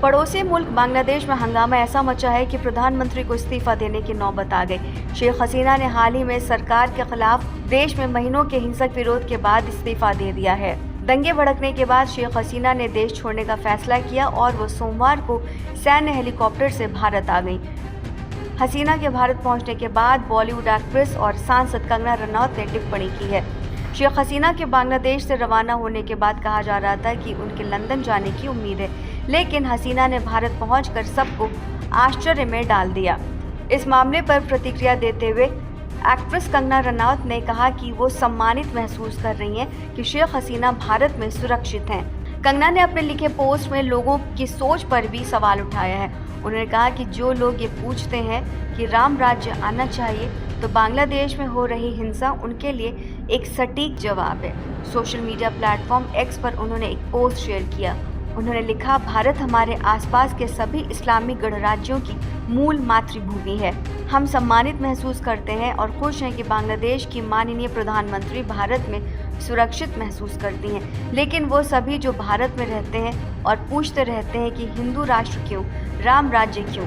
पड़ोसी मुल्क बांग्लादेश में हंगामा ऐसा मचा है कि प्रधानमंत्री को इस्तीफा देने की नौबत आ गई। शेख हसीना ने हाल ही में सरकार के खिलाफ देश में महीनों के हिंसक विरोध के बाद इस्तीफा दे दिया है। दंगे भड़कने के बाद शेख हसीना ने देश छोड़ने का फैसला किया और वो सोमवार को सैन्य हेलीकॉप्टर से भारत आ गई। हसीना के भारत पहुंचने के बाद बॉलीवुड एक्ट्रेस और सांसद कंगना रनौत ने टिप्पणी की है। शेख हसीना के बांग्लादेश से रवाना होने के बाद कहा जा रहा था कि उनके लंदन जाने की उम्मीद है, लेकिन हसीना ने भारत पहुंचकर सबको आश्चर्य में डाल दिया। इस मामले पर प्रतिक्रिया देते हुए एक्ट्रेस कंगना रनौत ने कहा कि वो सम्मानित महसूस कर रही हैं कि शेख हसीना भारत में सुरक्षित हैं। कंगना ने अपने लिखे पोस्ट में लोगों की सोच पर भी सवाल उठाया है। उन्होंने कहा कि जो लोग ये पूछते हैं कि राम राज्य आना चाहिए, तो बांग्लादेश में हो रही हिंसा उनके लिए एक सटीक जवाब है। सोशल मीडिया प्लेटफॉर्म एक्स पर उन्होंने एक पोस्ट शेयर किया। उन्होंने लिखा, भारत हमारे आसपास के सभी इस्लामी गणराज्यों की मूल मातृभूमि है। हम सम्मानित महसूस करते हैं और खुश हैं कि बांग्लादेश की माननीय प्रधानमंत्री भारत में सुरक्षित महसूस करती हैं। लेकिन वो सभी जो भारत में रहते हैं और पूछते रहते हैं कि हिंदू राष्ट्र क्यों, राम राज्य क्यों,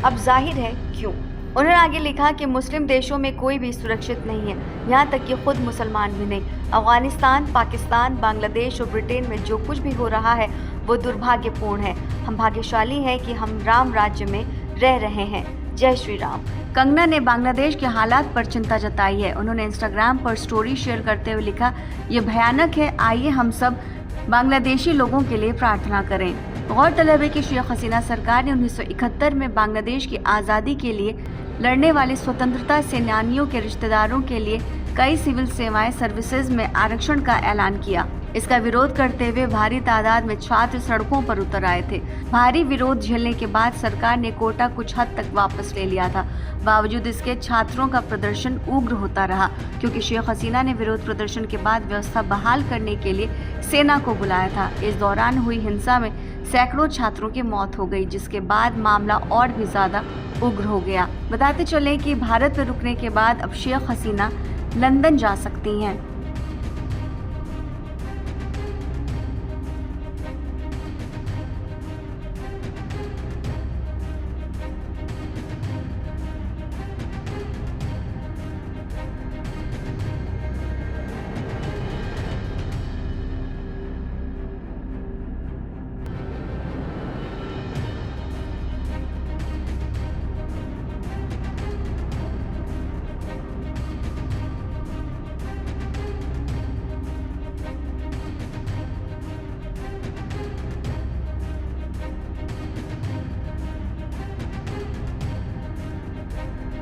अब जाहिर है क्यों। उन्होंने आगे लिखा कि मुस्लिम देशों में कोई भी सुरक्षित नहीं है, यहाँ तक कि खुद मुसलमान भी नहीं। अफगानिस्तान, पाकिस्तान, बांग्लादेश और ब्रिटेन में जो कुछ भी हो रहा है वो दुर्भाग्यपूर्ण है। हम भाग्यशाली हैं कि हम राम राज्य में रह रहे हैं। जय श्री राम। कंगना ने बांग्लादेश के हालात पर चिंता जताई है। उन्होंने इंस्टाग्राम पर स्टोरी शेयर करते हुए लिखा, ये भयानक है, आइए हम सब बांग्लादेशी लोगों के लिए प्रार्थना करें। गौरतलब है कि शेख हसीना सरकार ने 1971 में बांग्लादेश की आज़ादी के लिए लड़ने वाले स्वतंत्रता सेनानियों के रिश्तेदारों के लिए कई सिविल सेवाएं सर्विसेज में आरक्षण का ऐलान किया। इसका विरोध करते हुए भारी तादाद में छात्र सड़कों पर उतर आए थे। भारी विरोध झेलने के बाद सरकार ने कोटा कुछ हद तक वापस ले लिया था। बावजूद इसके छात्रों का प्रदर्शन उग्र होता रहा, क्योंकि शेख हसीना ने विरोध प्रदर्शन के बाद व्यवस्था बहाल करने के लिए सेना को बुलाया था। इस दौरान हुई हिंसा में सैकड़ों छात्रों की मौत हो गई, जिसके बाद मामला और भी ज्यादा उग्र हो गया। बताते चले कि भारत में रुकने के बाद अब शेख हसीना लंदन जा सकती हैं।